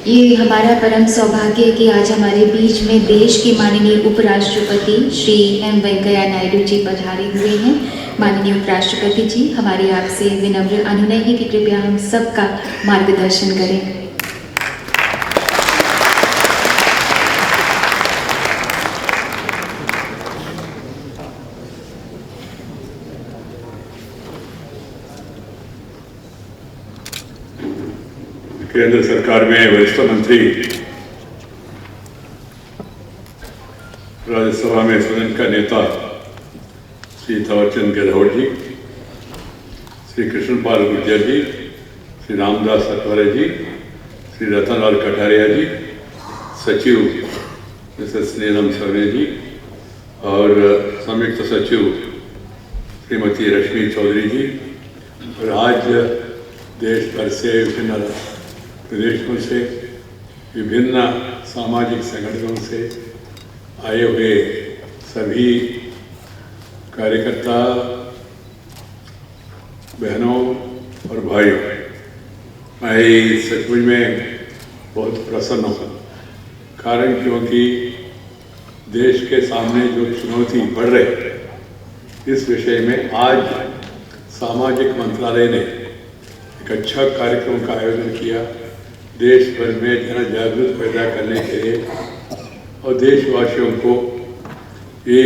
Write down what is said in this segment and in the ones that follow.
ये हमारा परम सौभाग्य है कि आज हमारे बीच में देश के माननीय उपराष्ट्रपति श्री एम वेंकैया नायडू जी पधारे हुए हैं। माननीय उपराष्ट्रपति जी, हमारी आपसे विनम्र अनुनय है कि कृपया हम सबका मार्गदर्शन करें। केंद्र सरकार में वरिष्ठ मंत्री, राज्यसभा में सदन का नेता श्री थावरचंद गहलोत जी, श्री कृष्णपाल गुर्जर जी, श्री रामदास अठवले जी, श्री रतनलाल कटारिया जी, सचिव मिसेस नीलम सवने जी और संयुक्त सचिव श्रीमती रश्मि चौधरी जी, और आज देश भर से विभिन्न प्रदेशों से, विभिन्न सामाजिक संगठनों से आए हुए सभी कार्यकर्ता, बहनों और भाइयों, मैं सचमुच में बहुत प्रसन्न हूँ। कारण क्योंकि देश के सामने जो चुनौती बढ़ रही है, इस विषय में आज सामाजिक मंत्रालय ने एक अच्छा कार्यक्रम का आयोजन किया। देश भर में जन जागृति पैदा करने के लिए और देशवासियों को ये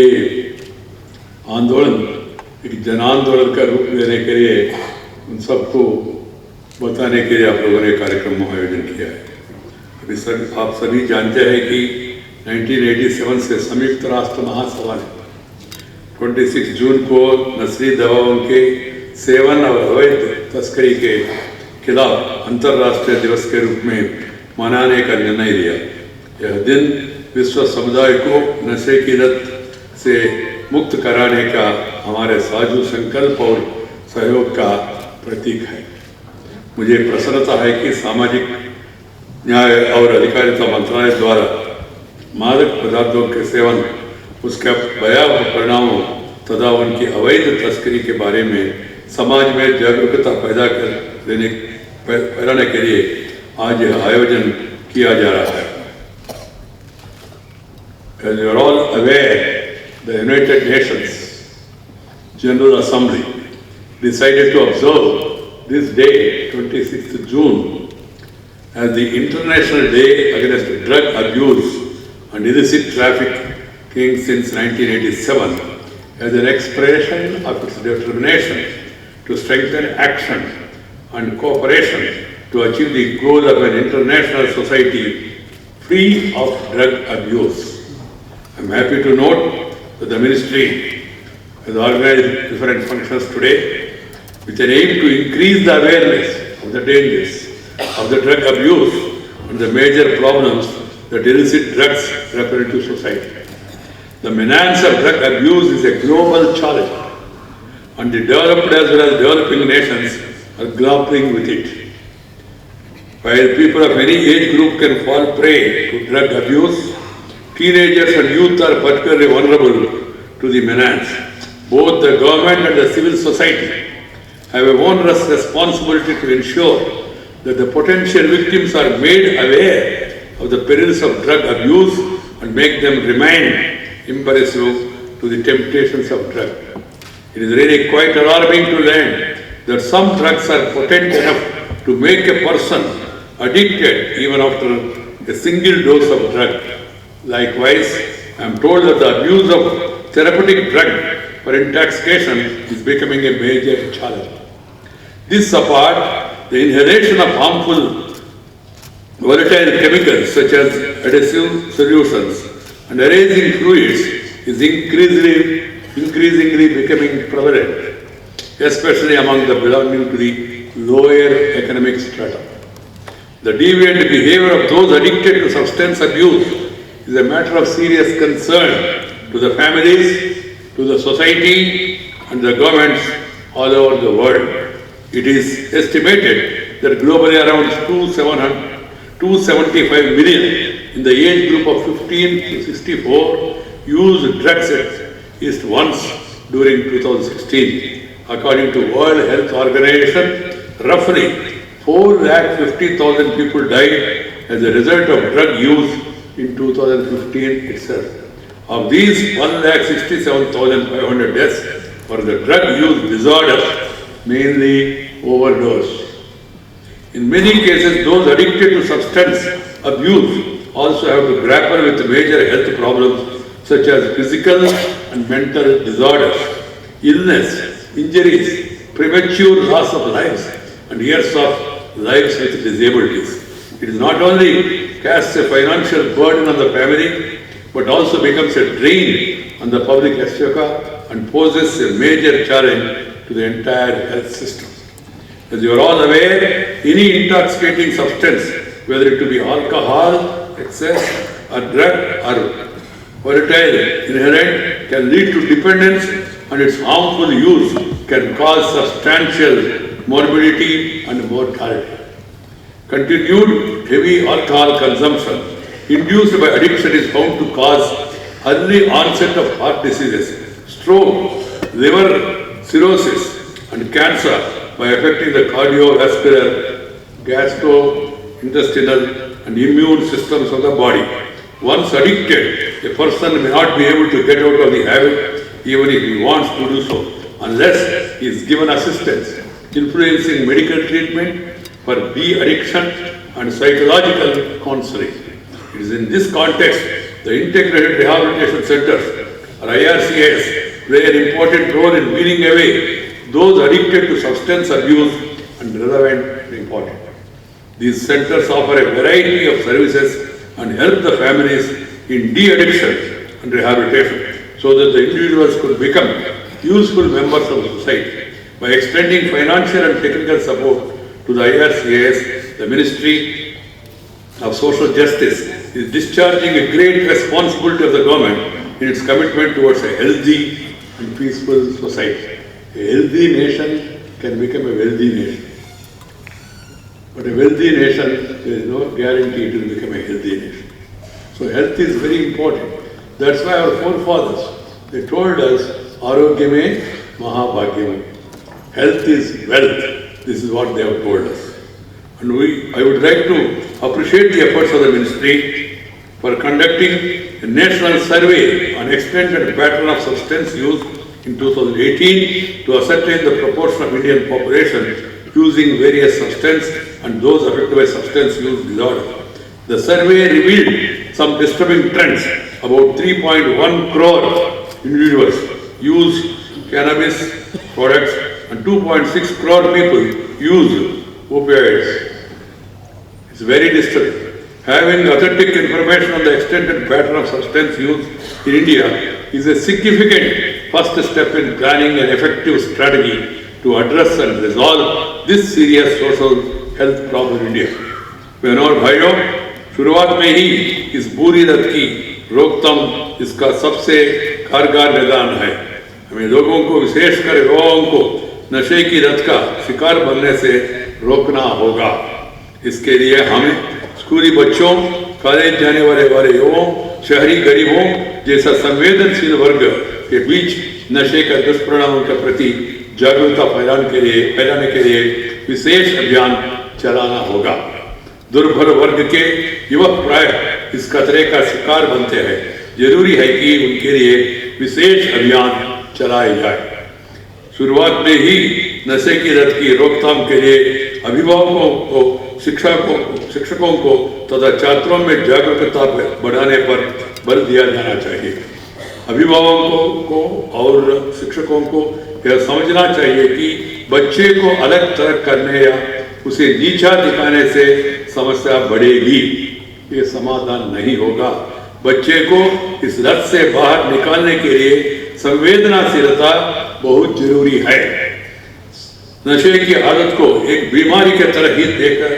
आंदोलन एक जन आंदोलन का रूप देने के लिए, उन सबको बताने के लिए आप लोगों ने कार्यक्रम का आयोजन किया है। अभी आप सभी जानते हैं कि 1987 से संयुक्त राष्ट्र महासभा ने 26 जून को नस्ली दवाओं के सेवन और अवैध तस्करी के खिलाफ अंतर्राष्ट्रीय दिवस के रूप में मनाने का निर्णय लिया। यह दिन विश्व समुदाय को नशे की लत से मुक्त कराने का हमारे साझू संकल्प और सहयोग का प्रतीक है। मुझे प्रसन्नता है कि सामाजिक न्याय और अधिकारिता मंत्रालय द्वारा मादक पदार्थों के सेवन, उसके भयावह परिणामों तथा उनकी अवैध तस्करी के बारे में समाज में जागरूकता फैलाने के लिए आज यह आयोजन किया जा रहा है। As you are all aware, the United Nations General Assembly decided to observe this day, 26th June, as the International Day Against Drug Abuse and Illicit Trafficking since 1987, as an expression of its determination to strengthen action and cooperation to achieve the goal of an international society free of drug abuse. I am happy to note that the Ministry has organized different functions today with an aim to increase the awareness of the dangers of the drug abuse and the major problems that illicit drugs represent to society. The menace of drug abuse is a global challenge, and the developed as well as developing nations are grappling with it. While people of any age group can fall prey to drug abuse, teenagers and youth are particularly vulnerable to the menace. Both the government and the civil society have a onerous responsibility to ensure that the potential victims are made aware of the perils of drug abuse and make them remain impervious to the temptations of drug. It is really quite alarming to learn that some drugs are potent enough to make a person addicted even after a single dose of drug. Likewise, I am told that the abuse of therapeutic drug for intoxication is becoming a major challenge. This apart, the inhalation of harmful volatile chemicals such as adhesive solutions and erasing fluids is increasingly becoming prevalent, especially among the belonging to the lower economic strata. The deviant behavior of those addicted to substance abuse is a matter of serious concern to the families, to the society and the governments all over the world. It is estimated that globally around 275 million in the age group of 15 to 64 used drugs at least once during 2016. According to World Health Organization, roughly 450,000 people died as a result of drug use in 2015 itself. Of these, 1,67,500 deaths were the drug use disorders, mainly overdose. In many cases, those addicted to substance abuse also have to grapple with major health problems such as physical and mental disorders, illness, injuries, premature loss of lives, and years of lives with disabilities. It is not only casts a financial burden on the family, but also becomes a drain on the public exchequer and poses a major challenge to the entire health system. As you are all aware, any intoxicating substance, whether it be alcohol, excess, or drug, or volatile inherent, can lead to dependence, and its harmful use can cause substantial morbidity and mortality. Continued heavy alcohol consumption induced by addiction is found to cause early onset of heart diseases, stroke, liver cirrhosis, and cancer by affecting the cardiovascular, gastrointestinal, and immune systems of the body. Once addicted, a person may not be able to get out of the habit even if he wants to do so, unless he is given assistance, influencing medical treatment for de-addiction and psychological counseling. It is in this context the Integrated Rehabilitation Centers, or IRCAs, play an important role in weaning away those addicted to substance abuse and relevant and important. These centers offer a variety of services and help the families in de-addiction and rehabilitation so that the individuals could become useful members of the society. By extending financial and technical support to the IRCAs, the Ministry of Social Justice is discharging a great responsibility of the government in its commitment towards a healthy and peaceful society. A healthy nation can become a wealthy nation. But a wealthy nation, there is no guarantee it will become a healthy nation. So health is very important. That's why our forefathers, they told us, Arogyame Mahabhagyam. Health is wealth. This is what they have told us. And I would like to appreciate the efforts of the ministry for conducting a national survey on extended pattern of substance use in 2018 to ascertain the proportion of Indian population using various substances and those affected by substance use disorder. The survey revealed some disturbing trends. About 3.1 crore individuals use cannabis products and 2.6 crore people use opioids. It's very disturbing. Having authentic information on the extended pattern of substance use in India is a significant first step in planning an effective strategy to address and resolve this serious social health problem in India. बहनों और भाइयों, शुरुआत में ही इस बुरी लत की रोकथाम इसका सबसे कारगर निदान है। हमें लोगों को, विशेषकर युवाओं को नशे की लत का शिकार बनने से रोकना होगा। इसके लिए हमें स्कूली बच्चों, कॉलेज जाने वाले युवाओं, शहरी गरीबों जैसा संवेदनशील वर्ग के बीच नशे का दुष्परिणामों के प्रति जागरूकता फैलाने के लिए विशेष अभियान चलाना होगा। दुर्बल वर्ग के युवक प्राय इस खतरे का शिकार बनते हैं। जरूरी है कि उनके लिए विशेष अभियान चलाए जाए। शुरुआत में ही नशे की लत की रोकथाम के लिए अभिभावकों को, शिक्षकों को तथा छात्रों में जागरूकता बढ़ाने पर बल दिया जाना चाहिए। अभिभावकों को और शिक्षकों को यह समझना चाहिए कि बच्चे को अलग थलग करने या उसे नीचा दिखाने से समस्या बढ़ेगी, ये समाधान नहीं होगा। बच्चे को इस लत से बाहर निकालने के लिए संवेदनशीलता बहुत जरूरी है। नशे की आदत को एक बीमारी के तरह ही देखकर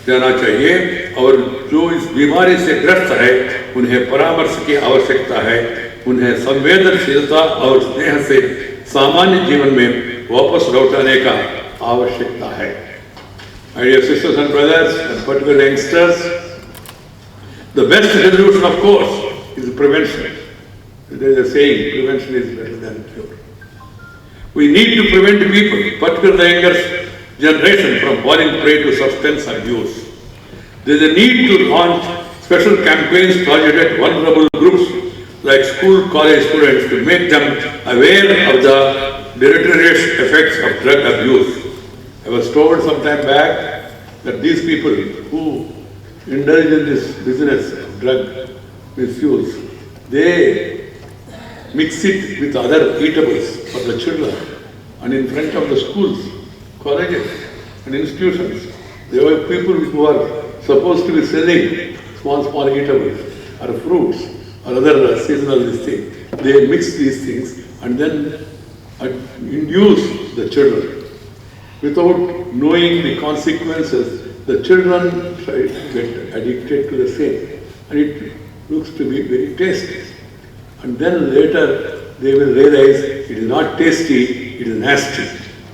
जाना चाहिए और जो इस बीमारी से ग्रस्त है उन्हें परामर्श की आवश्यकता है। उन्हें संवेदनशीलता और स्नेह से सामान्य जीवन में वापस लौटाने का आवश्यकता है। My dear sisters and brothers, and particularly youngsters, the best resolution, of course, is prevention. There is a saying, prevention is better than cure. We need to prevent people, particularly the younger generation, from falling prey to substance abuse. There is a need to launch special campaigns targeted at vulnerable groups like school, college students to make them aware of the deleterious effects of drug abuse. I was told some time back that these people who indulge in this business of drug misuse, they mix it with other eatables for the children and in front of the schools, colleges and institutions. There were people who are supposed to be selling small eatables or fruits or other seasonal things. They mix these things and then induce the children. Without knowing the consequences, the children try to get addicted to the same. And it looks to be very tasty. And then later they will realize it is not tasty, it is nasty.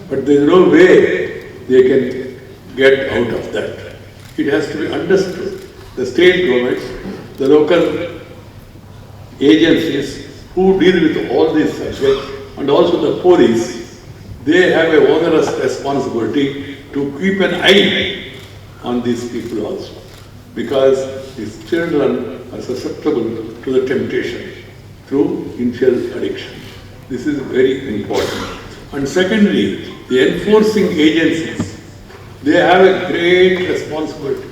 But there is no way they can get out of that. It has to be understood. The state governments, the local agencies who deal with all these subjects and also the police, they have a onerous responsibility to keep an eye on these people also. Because these children are susceptible to the temptation through initial addiction. This is very important. And secondly, the enforcing agencies, they have a great responsibility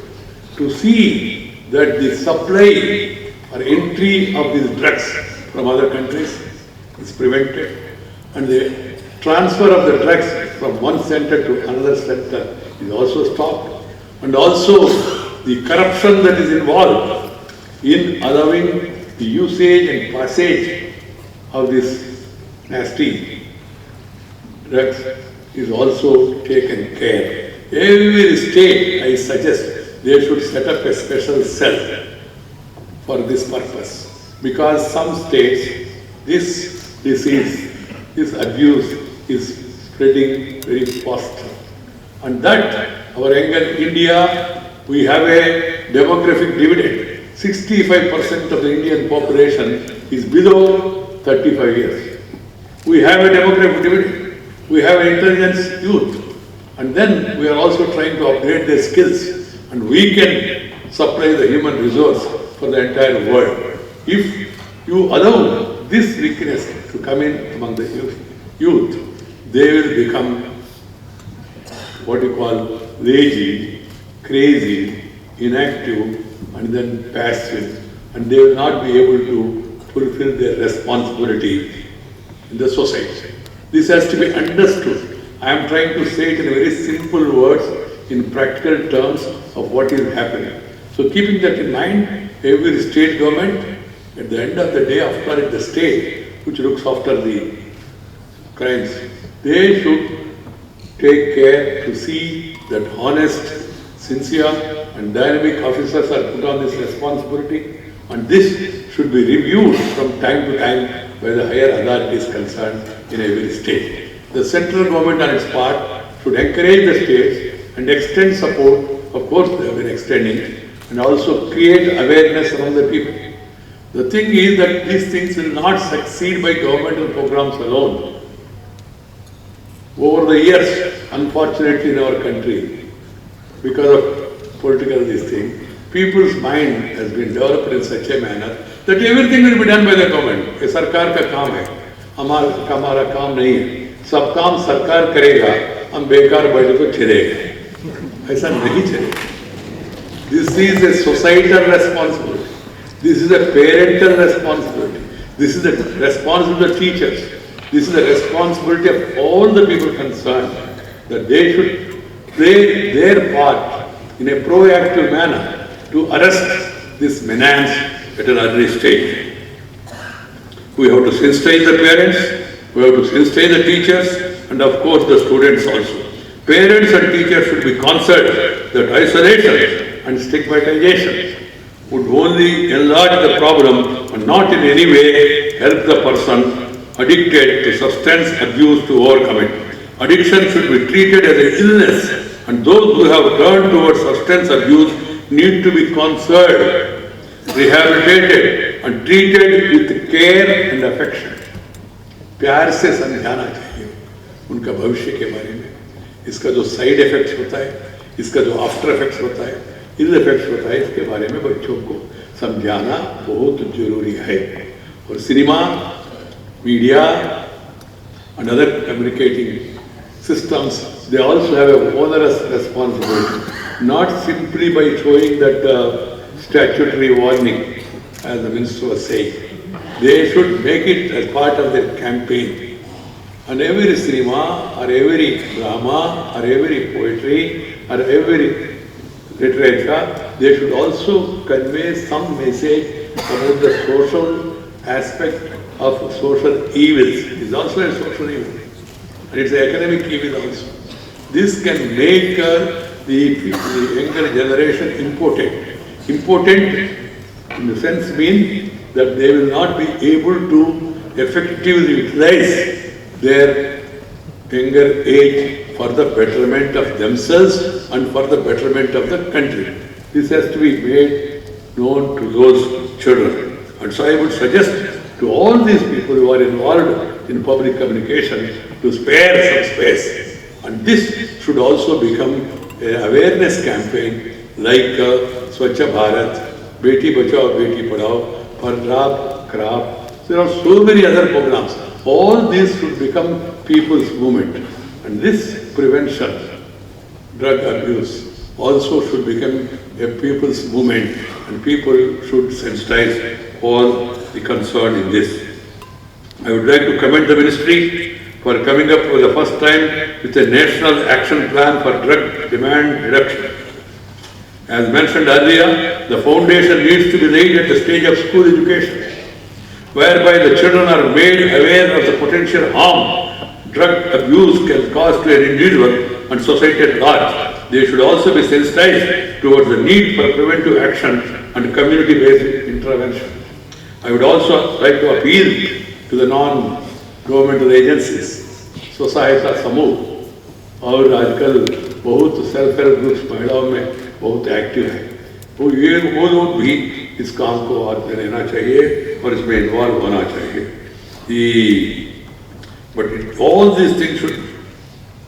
to see that the supply or entry of these drugs from other countries is prevented and the transfer of the drugs from one center to another center is also stopped. And also the corruption that is involved in allowing the usage and passage of this nasty drugs is also taken care. Every state, I suggest, they should set up a special cell for this purpose. Because some states, this disease, this abuse is spreading very fast. And that, our younger India, we have a demographic dividend. 65% of the Indian population is below 35 years. We have a demographic dividend. We have an intelligence youth. And then we are also trying to upgrade their skills. And we can supply the human resource for the entire world. If you allow this weakness to come in among the youth, they will become what you call lazy, crazy, inactive, and then passive. And they will not be able to fulfill their responsibility in the society. This has to be understood. I am trying to say it in very simple words, in practical terms of what is happening. So keeping that in mind, every state government, at the end of the day, after all, it's the state which looks after the crimes, they should take care to see that honest, sincere and dynamic officers are put on this responsibility, and this should be reviewed from time to time by the higher authorities concerned in every state. The central government on its part should encourage the states and extend support, of course they have been extending, and also create awareness among the people. The thing is that these things will not succeed by governmental programs alone. Over the years, unfortunately in our country, because of political this thing, people's mind has been developed in such a manner that everything will be done by the government. ये सरकार का काम है, हमारा काम नहीं है. सब काम सरकार करेगा, हम बेकार बैठे तो चलेगा. ऐसा नहीं चलेगा. This is a societal responsibility. This is a parental responsibility. This is the responsibility of teachers. This is the responsibility of all the people concerned, that they should play their part in a proactive manner to arrest this menace at an early stage. We have to sensitize the parents, we have to sensitize the teachers, and of course the students also. Parents and teachers should be concerned that isolation and stigmatization would only enlarge the problem and not in any way help the person addicted to substance abuse to overcome it. Addiction should be treated as an illness, and those who have turned towards substance abuse need to be counseled, rehabilitated and treated with care and affection. प्यार से समझाना चाहिए उनका भविष्य के बारे में, इसका जो साइड इफेक्ट्स होता है, इसका जो आफ्टर इफेक्ट्स होता है, इल इफेक्ट्स होता है, इसके बारे में बच्चों को समझाना बहुत जरूरी है। और cinema, media and other communicating systems, they also have a onerous responsibility, not simply by showing that statutory warning, as the minister was saying. They should make it as part of their campaign. And every cinema, or every drama, or every poetry, or every literature, they should also convey some message about the social aspect of social evils. It is also a social evil, and it's an economic evil also. This can make the younger generation impotent. Impotent in the sense mean that they will not be able to effectively utilize their younger age for the betterment of themselves and for the betterment of the country. This has to be made known to those children. And so I would suggest to all these people who are involved in public communication to spare some space. And this should also become an awareness campaign like Swachha Bharat, Beti Bachao, Beti Padhao, Punjab, Craft. There are so many other programs. All these should become people's movement. And this prevention, drug abuse, also should become a people's movement, and people should sensitize all the concern in this. I would like to commend the ministry for coming up for the first time with a national action plan for drug demand reduction. As mentioned earlier, the foundation needs to be laid at the stage of school education, whereby the children are made aware of the potential harm drug abuse can cause to an individual and society at large. They should also be sensitized towards the need for preventive action and community-based intervention. I would also like to appeal to the non-governmental agencies, society समूह और आजकल बहुत self help groups महिलाओं में बहुत active है, तो वो लोग भी इस काम को हाथ में लेना चाहिए और इसमें इन्वॉल्व होना चाहिए। But all these things should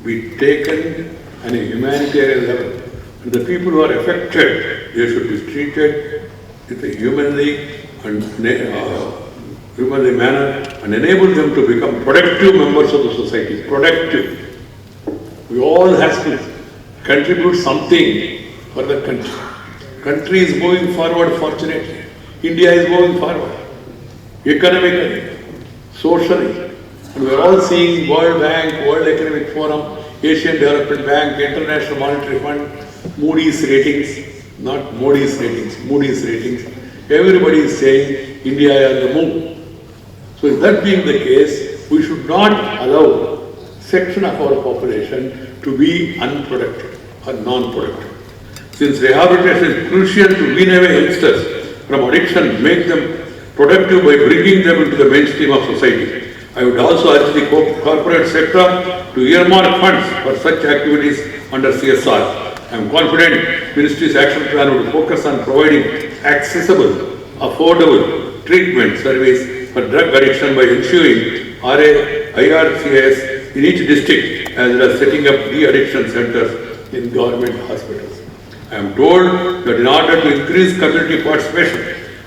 be taken at a humanitarian level. And the people who are affected, they should be treated with a humanly manner and enable them to become productive members of the society. Productive. We all have to contribute something for the country. Country is moving forward, fortunately. India is moving forward. Economically, socially. And we are all seeing World Bank, World Economic Forum, Asian Development Bank, International Monetary Fund, Moody's ratings, not Moody's ratings, Moody's ratings. Everybody is saying India is on the move. So that being the case, we should not allow section of our population to be unproductive or non-productive. Since rehabilitation is crucial to wean away youngsters from addiction, make them productive by bringing them into the mainstream of society. I would also urge the corporate sector to earmark funds for such activities under CSR. I am confident Ministry's action plan would focus on providing accessible, affordable treatment service for drug addiction by ensuring IRCS in each district as well as setting up de-addiction centers in government hospitals. I am told that in order to increase community participation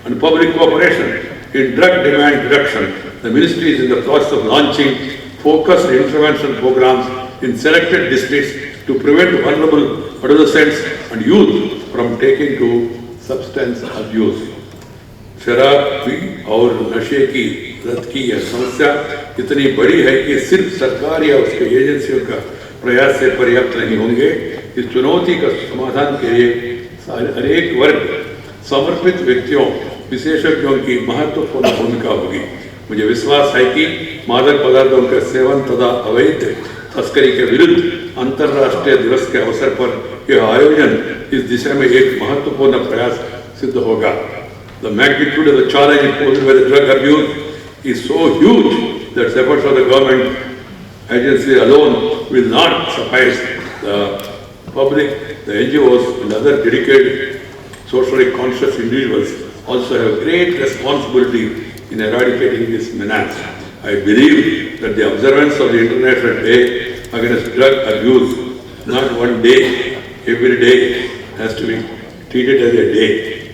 and public cooperation in drug demand reduction, the ministry is in the process of launching focused intervention programs in selected districts to prevent vulnerable adolescents and youth from taking to substance abuse. शराब की और नशे की लत की यह समस्या इतनी बड़ी है कि सिर्फ सरकार या उसके एजेंसियों का प्रयास से पर्याप्त नहीं होंगे। इस चुनौती का समाधान के लिए हरेक वर्ग समर्पित व्यक्तियों विशेषज्ञों की महत्वपूर्ण भूमिका होगी। मुझे विश्वास है कि मादक पदार्थों के सेवन तथा अवैध तस्करी के विरुद्ध अंतर्राष्ट्रीय दिवस के अवसर पर यह आयोजन इस दिशा में एक महत्वपूर्ण प्रयास सिद्ध होगा। The magnitude of the challenge posed by the drug abuse is so huge that efforts of the government agency alone will not suffice. The public, the NGOs and other dedicated socially conscious individuals also have great responsibility in eradicating this menace. I believe that the observance of the International Day Against Drug Abuse, not one day, every day, has to be treated as a day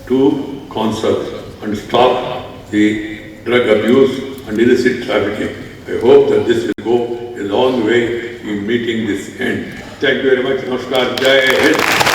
to counsel and stop the drug abuse and illicit trafficking. I hope that this will go a long way in meeting this end. Thank you very much. Namaskar. Jai Hind.